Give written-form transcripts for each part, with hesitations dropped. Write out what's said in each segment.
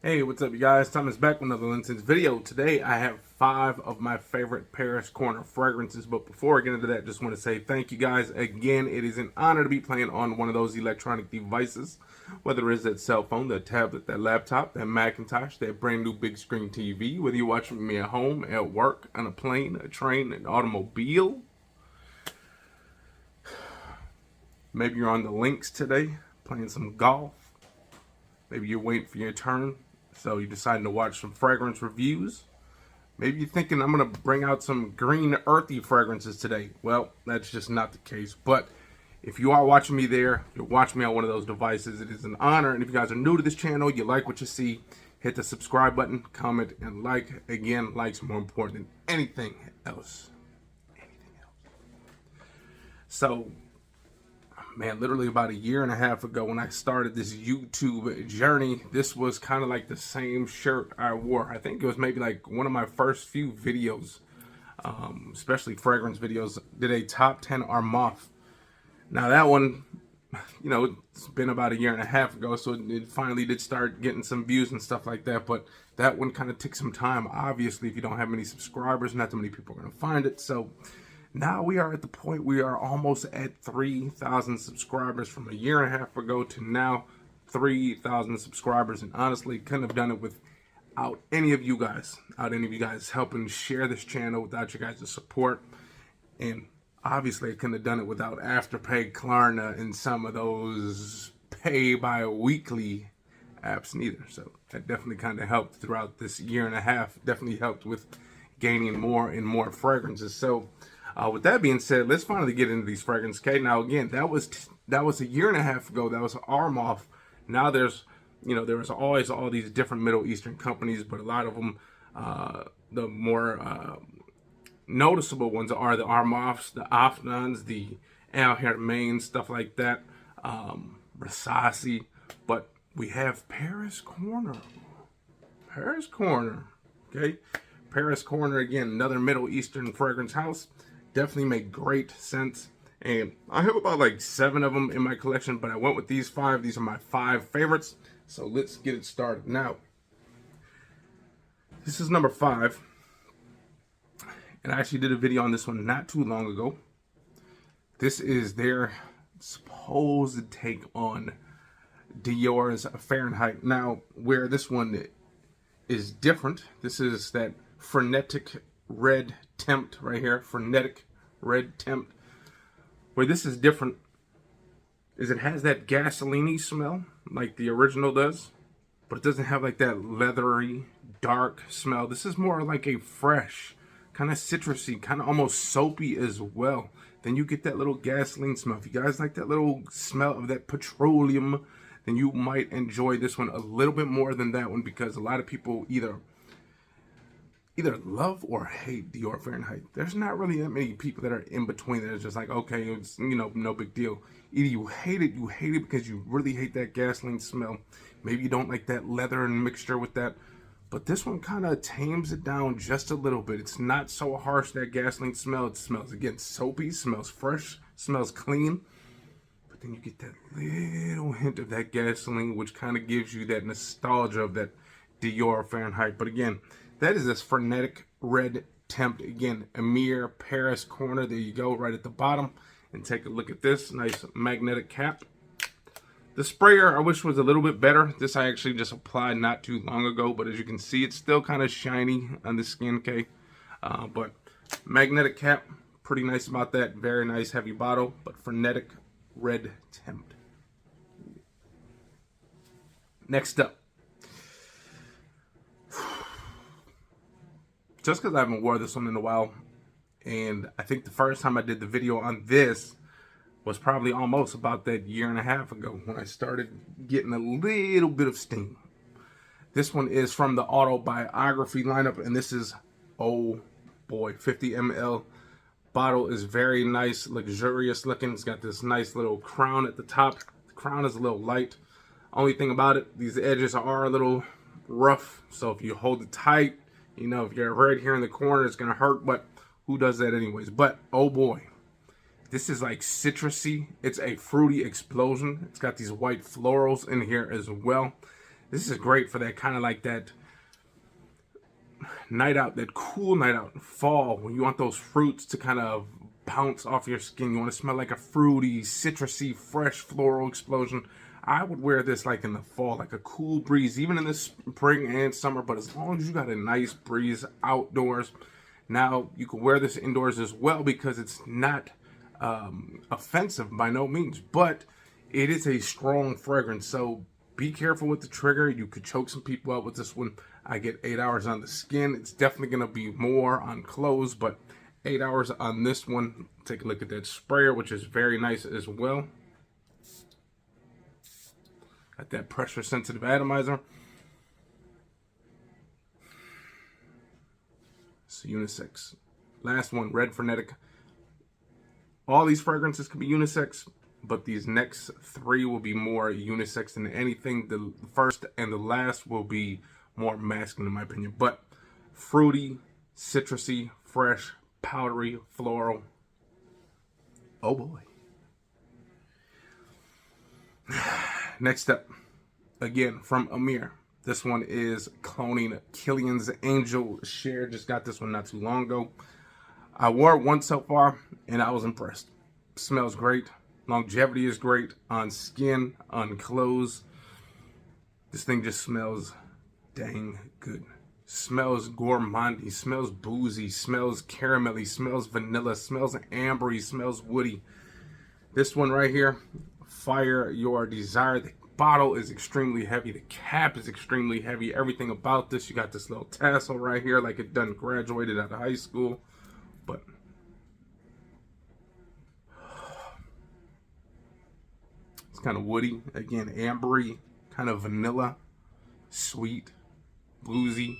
Hey, what's up, you guys? Thomas back with another LinScents video. Today, I have 5 of my favorite Paris Corner fragrances. But before I get into that, just want to say thank you guys again. It is an honor to be playing on one of those electronic devices, whether it's that cell phone, that tablet, that laptop, that Macintosh, that brand new big screen TV, whether you're watching me at home, at work, on a plane, a train, an automobile. Maybe you're on the links today, playing some golf. Maybe you're waiting for your turn, so you're deciding to watch some fragrance reviews. Maybe you're thinking I'm going to bring out some green earthy fragrances today. Well, that's just not the case. But if you are watching me there, you're watching me on one of those devices, it is an honor. And if you guys are new to this channel, you like what you see, hit the subscribe button, comment, and like. Again, likes more important than anything else. So, man, literally about a year and a half ago when I started this YouTube journey, this was kind of like the same shirt I wore. I think it was maybe like one of my first few videos, especially fragrance videos, did a top 10 Armaf. Now that one, you know, it's been about a year and a half ago, so it finally did start getting some views and stuff like that, but that one kind of took some time. Obviously, if you don't have many subscribers, not too many people are going to find it, so now we are at the point we are almost at 3,000 subscribers from a year and a half ago to now 3,000 subscribers. And honestly, couldn't have done it without any of you guys, helping share this channel, without you guys' support. And obviously, I couldn't have done it without Afterpay, Klarna, and some of those pay bi-weekly apps neither. So that definitely kind of helped throughout this year and a half. Definitely helped with gaining more and more fragrances. So with that being said, let's finally get into these fragrances. Okay, now again, that was a year and a half ago. That was Armaf. Now there's, you know, there was always all these different Middle Eastern companies, but a lot of them, the more noticeable ones are the Armafs, the Afnans, the Al Haramain, stuff like that, Rasasi. But we have Paris Corner. Paris Corner, okay? Paris Corner, again, another Middle Eastern fragrance house. Definitely make great scents, and I have about like 7 of them in my collection, but I went with these 5. These are my 5 favorites, so let's get it started. Now, this is number 5, and I actually did a video on this one not too long ago. This is their supposed take on Dior's Fahrenheit. Now, where this one is different, this is that Frenetic Red Tempt right here, Frenetic Red Tempt. Where this is different is it has that gasoline-y smell like the original does, but it doesn't have like that leathery, dark smell. This is more like a fresh, kind of citrusy, kind of almost soapy as well. Then you get that little gasoline smell. If you guys like that little smell of that petroleum, then you might enjoy this one a little bit more than that one, because a lot of people either love or hate Dior Fahrenheit. There's not really that many people that are in between. That are just like, okay, it's, you know, no big deal. Either you hate it because you really hate that gasoline smell. Maybe you don't like that leather and mixture with that. But this one kind of tames it down just a little bit. It's not so harsh, that gasoline smell. It smells, again, soapy, smells fresh, smells clean. But then you get that little hint of that gasoline, which kind of gives you that nostalgia of that Dior Fahrenheit. But again, that is this Frenetic Red Tempt. Again, Emir Paris Corner. There you go, right at the bottom. And take a look at this nice magnetic cap. The sprayer I wish was a little bit better. This I actually just applied not too long ago, but as you can see, it's still kind of shiny on the skin, okay? But magnetic cap, pretty nice about that. Very nice heavy bottle, but Frenetic Red Tempt. Next up. Just because I haven't worn this one in a while, and I think the first time I did the video on this was probably almost about that year and a half ago when I started getting a little bit of steam. This one is from the Autobiography lineup, and this is Oh Boy, 50 ml. Bottle is very nice, luxurious looking. It's got this nice little crown at the top. The crown is a little light. Only thing about it, these edges are a little rough, so if you hold it tight, you know, if you're right here in the corner, it's going to hurt, but who does that anyways? But, oh boy, this is like citrusy. It's a fruity explosion. It's got these white florals in here as well. This is great for that kind of like that night out, that cool night out in fall when you want those fruits to kind of bounce off your skin. You want to smell like a fruity, citrusy, fresh floral explosion. I would wear this like in the fall, like a cool breeze, even in the spring and summer. But as long as you got a nice breeze outdoors, now you can wear this indoors as well because it's not offensive by no means, but it is a strong fragrance. So be careful with the trigger. You could choke some people out with this one. I get 8 hours on the skin. It's definitely going to be more on clothes, but 8 hours on this one. Take a look at that sprayer, which is very nice as well. Got that pressure sensitive atomizer. It's unisex. Last one, red frenetic. All these fragrances can be unisex, but these next three will be more unisex than anything. The first and the last will be more masculine in my opinion. But fruity, citrusy, fresh, powdery, floral. Oh boy. Next up, again from Emir. This one is cloning Killian's Angel Share. Just got this one not too long ago. I wore it once so far, and I was impressed. Smells great. Longevity is great on skin, on clothes. This thing just smells dang good. Smells gourmandy, smells boozy, smells caramelly, smells vanilla, smells ambery, smells woody. This one right here, Fire Your Desire. The bottle is extremely heavy. The cap is extremely heavy. Everything about this, you got this little tassel right here like it done graduated out of high school. But it's kind of woody. Again, ambery, kind of vanilla, sweet, boozy.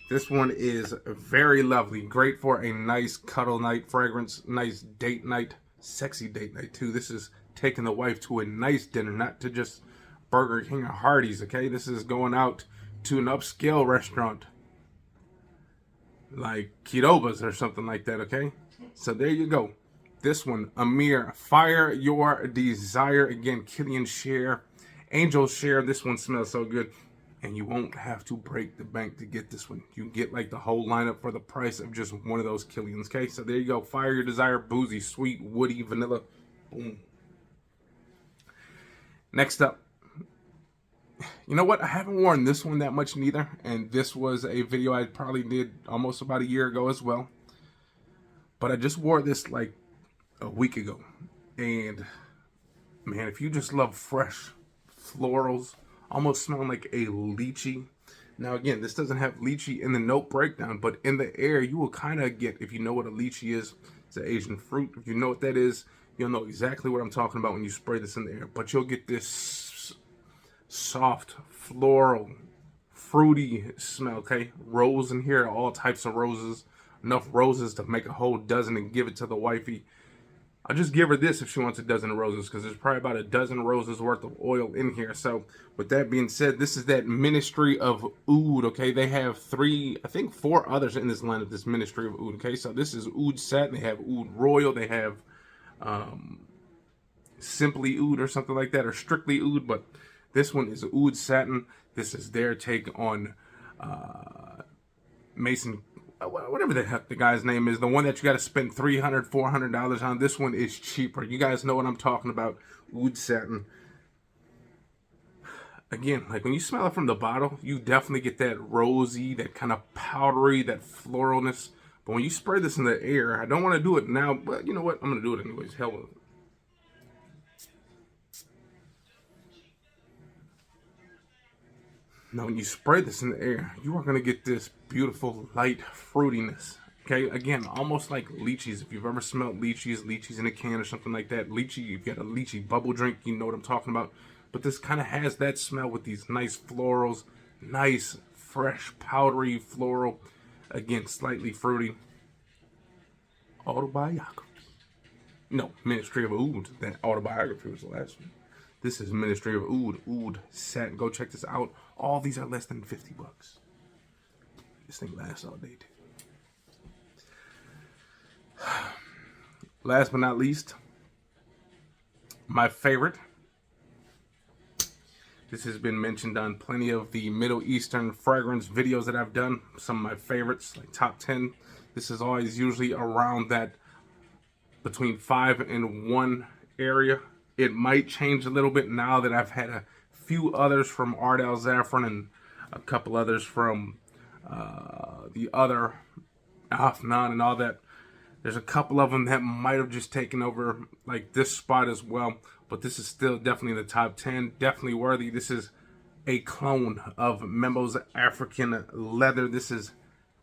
This one is very lovely. Great for a nice cuddle night fragrance. Nice date night. Sexy date night too. This is taking the wife to a nice dinner, not to just Burger King or Hardee's, okay? This is going out to an upscale restaurant like Qdoba's or something like that, okay? So there you go. This one, Emir, Fire Your Desire. Again, Killian Share, Angel Share. This one smells so good. And you won't have to break the bank to get this one. You get like the whole lineup for the price of just one of those Killians, okay? So there you go. Fire Your Desire, boozy, sweet, woody, vanilla. Boom. Next up. You know what? I haven't worn this one that much neither. And this was a video I probably did almost about a year ago as well. But I just wore this like a week ago. And man, if you just love fresh florals, almost smelling like a lychee. Now again, this doesn't have lychee in the note breakdown, but in the air you will kind of get, if you know what a lychee is, it's an Asian fruit. If you know what that is, you'll know exactly what I'm talking about when you spray this in the air. But you'll get this soft, floral, fruity smell, okay? Rose in here, all types of roses. Enough roses to make a whole dozen and give it to the wifey. I'll just give her this if she wants a dozen roses, because there's probably about a dozen roses worth of oil in here. So with that being said, this is that Ministry of Oud, okay? They have I think four others in this line of this Ministry of Oud, okay? So this is Oud Satin. They have Oud Royal. They have Simply Oud or something like that, or Strictly Oud. But this one is Oud Satin. This is their take on Mason, whatever the heck the guy's name is, the one that you got to spend $300, $400 on. This one is cheaper. You guys know what I'm talking about. Oud Satin. Again, like when you smell it from the bottle, you definitely get that rosy, that kind of powdery, that floralness. But when you spray this in the air, I don't want to do it now, but you know what? I'm going to do it anyways. Hell with it. Now, when you spray this in the air, you are going to get this beautiful light fruitiness. Okay, again, almost like lychees. If you've ever smelled lychees in a can or something like that. Lychee, if you got a lychee bubble drink, you know what I'm talking about. But this kind of has that smell with these nice florals. Nice, fresh, powdery, floral. Again, slightly fruity. Autobiography. No, Ministry of Oud. That Autobiography was the last one. This is Ministry of Oud, Oud Satin. Go check this out. All these are less than 50 bucks. This thing lasts all day, too. Last but not least, my favorite. This has been mentioned on plenty of the Middle Eastern fragrance videos that I've done. Some of my favorites, like top 10. This is always usually around that between 5 and 1 area. It might change a little bit now that I've had a few others from Oud Oud Satin and a couple others from the other Afnan and all that. There's a couple of them that might have just taken over like this spot as well. But this is still definitely in the top 10. Definitely worthy. This is a clone of Memo's African Leather. This is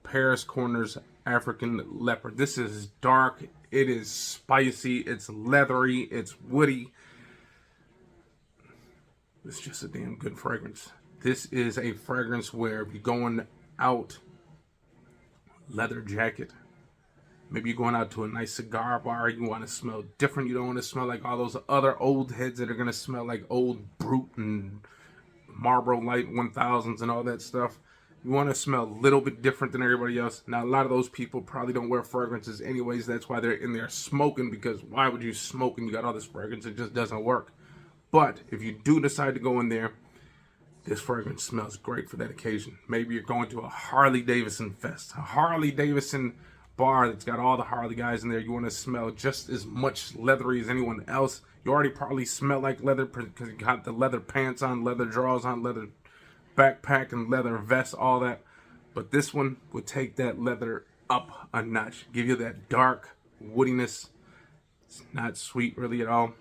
Paris Corner's African Leopard. This is dark. It is spicy. It's leathery. It's woody. It's just a damn good fragrance. This is a fragrance where if you're going out, leather jacket, maybe you're going out to a nice cigar bar, you want to smell different. You don't want to smell like all those other old heads that are going to smell like old Brut and Marlboro Light 1000s and all that stuff. You want to smell a little bit different than everybody else. Now, a lot of those people probably don't wear fragrances anyways. That's why they're in there smoking, because why would you smoke and you got all this fragrance? It just doesn't work. But if you do decide to go in there, this fragrance smells great for that occasion. Maybe you're going to a Harley Davidson fest, a Harley Davidson bar that's got all the Harley guys in there. You want to smell just as much leathery as anyone else. You already probably smell like leather because you got the leather pants on, leather drawers on, leather backpack and leather vest, all that. But this one would take that leather up a notch, give you that dark woodiness. It's not sweet really at all,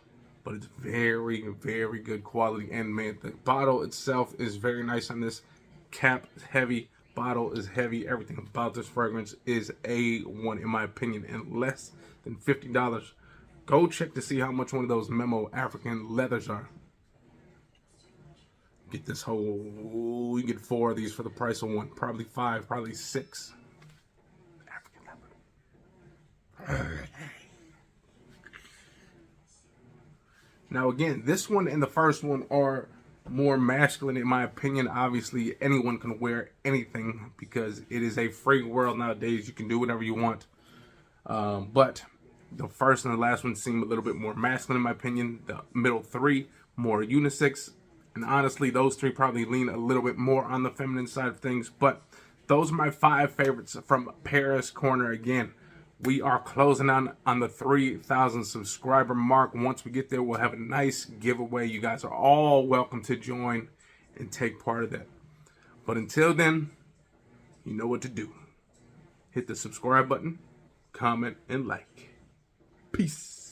but it's very, very good quality. And man, the bottle itself is very nice on this. Cap is heavy, bottle is heavy. Everything about this fragrance is A1 in my opinion, and less than $50. Go check to see how much one of those Memo African leathers are. Get this whole, you get 4 of these for the price of 1. Probably 5, probably 6. African leopard. Now again, this one and the first one are more masculine in my opinion. Obviously, anyone can wear anything because it is a free world nowadays. You can do whatever you want. But the first and the last one seem a little bit more masculine in my opinion. The middle 3, more unisex. And honestly, those 3 probably lean a little bit more on the feminine side of things. But those are my 5 favorites from Paris Corner. Again, we are closing on the 3,000 subscriber mark. Once we get there, we'll have a nice giveaway. You guys are all welcome to join and take part of that. But until then, you know what to do. Hit the subscribe button, comment, and like. Peace.